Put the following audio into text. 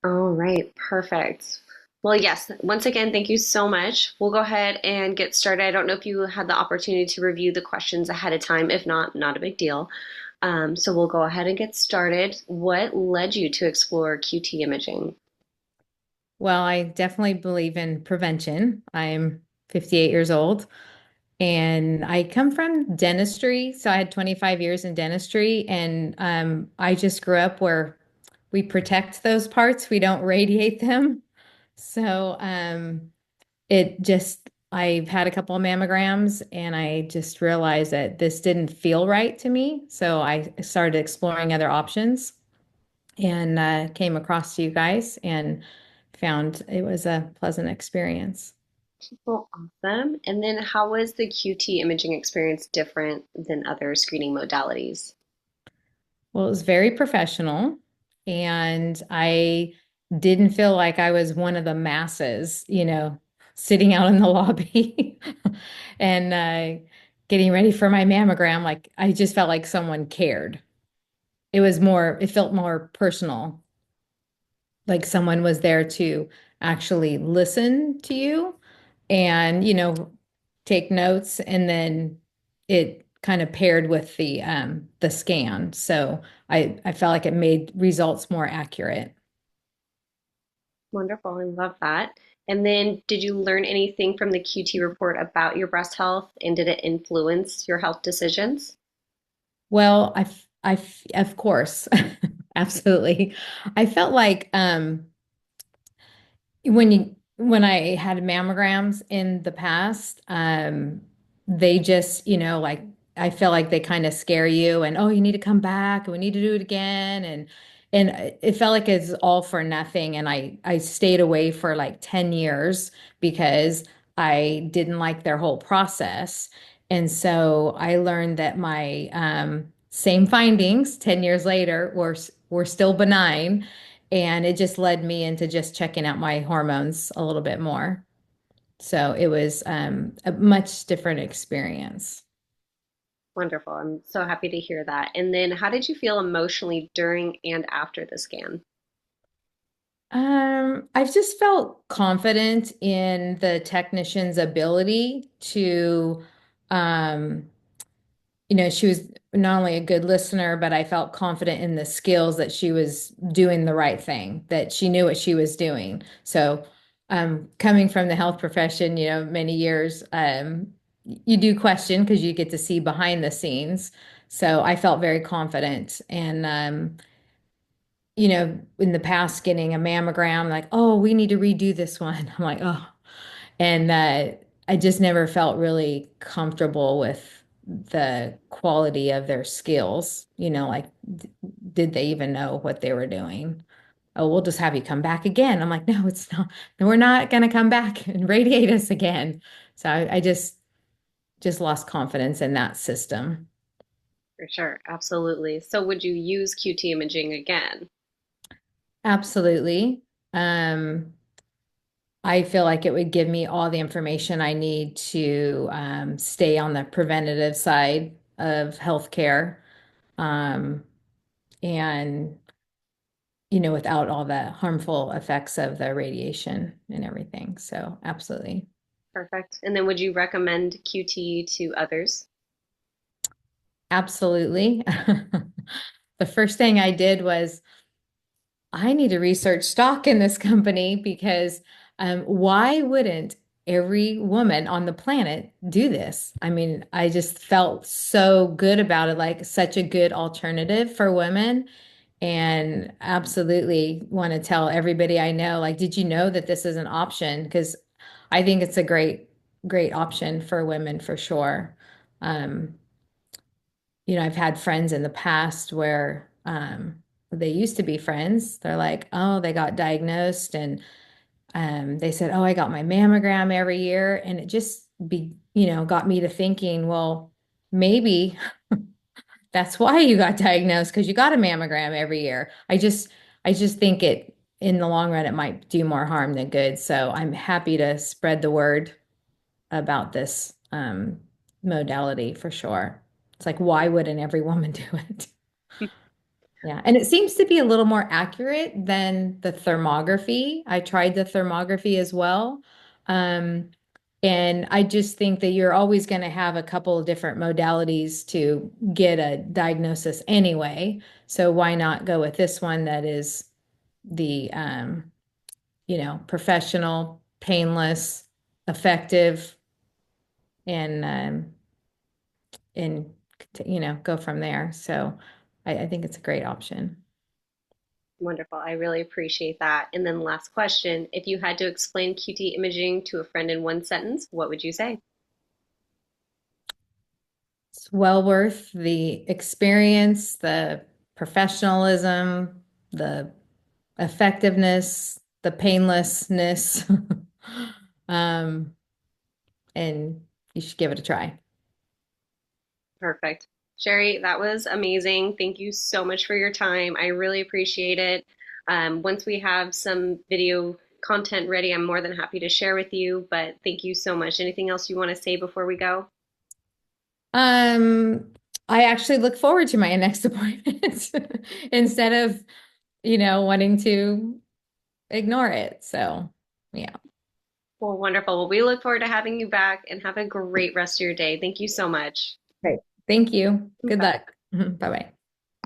All right, perfect. Well, yes, once again, thank you so much. We'll go ahead and get started. I don't know if you had the opportunity to review the questions ahead of time. If not, not a big deal. So we'll go ahead and get started. What led you to explore QT imaging? Well, I definitely believe in prevention. I'm 58 years old and I come from dentistry. So I had 25 years in dentistry, and I just grew up where we protect those parts, we don't radiate them. So it just, I've had a couple of mammograms and I just realized that this didn't feel right to me. So I started exploring other options and came across you guys and found it was a pleasant experience. Well, awesome. And then how was the QT imaging experience different than other screening modalities? Well, it was very professional, and I didn't feel like I was one of the masses, sitting out in the lobby and getting ready for my mammogram. Like I just felt like someone cared. It felt more personal, like someone was there to actually listen to you and take notes, and then it kind of paired with the scan, so I felt like it made results more accurate. Wonderful. I love that. And then did you learn anything from the QT report about your breast health and did it influence your health decisions? Well, of course, absolutely. I felt like when I had mammograms in the past, they just, like I feel like they kind of scare you and oh, you need to come back and we need to do it again, and it felt like it's all for nothing. And I stayed away for like 10 years because I didn't like their whole process. And so I learned that my same findings 10 years later were still benign, and it just led me into just checking out my hormones a little bit more. So it was a much different experience. Wonderful. I'm so happy to hear that. And then how did you feel emotionally during and after the scan? I've just felt confident in the technician's ability to um, she was not only a good listener, but I felt confident in the skills that she was doing the right thing, that she knew what she was doing. So, coming from the health profession, many years, you do question because you get to see behind the scenes. So I felt very confident. And, in the past, getting a mammogram, like, oh, we need to redo this one. I'm like, oh, and I just never felt really comfortable with the quality of their skills. Like, did they even know what they were doing? Oh, we'll just have you come back again. I'm like, no, it's not. No, we're not going to come back and radiate us again. So I just lost confidence in that system. For sure. Absolutely. So would you use QT imaging again? Absolutely. Um, I feel like it would give me all the information I need to stay on the preventative side of healthcare, um, and without all the harmful effects of the radiation and everything. So, absolutely. Perfect. And then would you recommend QT to others? Absolutely. The first thing I did was I need to research stock in this company because why wouldn't every woman on the planet do this? I mean, I just felt so good about it, like such a good alternative for women. And absolutely want to tell everybody I know, like, did you know that this is an option? Because I think it's a great option for women for sure. Um, I've had friends in the past where they used to be friends. They're like, oh, they got diagnosed and they said, oh, I got my mammogram every year. And it just got me to thinking, well, maybe that's why you got diagnosed because you got a mammogram every year. I just think in the long run, it might do more harm than good. So I'm happy to spread the word about this modality for sure. It's like, why wouldn't every woman do it? Yeah, and it seems to be a little more accurate than the thermography. I tried the thermography as well. Um, and I just think that you're always going to have a couple of different modalities to get a diagnosis anyway. So why not go with this one that is the professional, painless, effective, and and go from there. So I think it's a great option. Wonderful. I really appreciate that. And then last question, if you had to explain QT imaging to a friend in one sentence, what would you say? It's well worth the experience, the professionalism, the effectiveness, the painlessness. Um, and you should give it a try. Perfect. Cheri, that was amazing. Thank you so much for your time. I really appreciate it. Once we have some video content ready, I'm more than happy to share with you, but thank you so much. Anything else you want to say before we go? Um, I actually look forward to my next appointment instead of, wanting to ignore it. So, yeah. Well, wonderful. Well, we look forward to having you back and have a great rest of your day. Thank you so much. Great. Thank you. Good Bye. luck. Bye bye.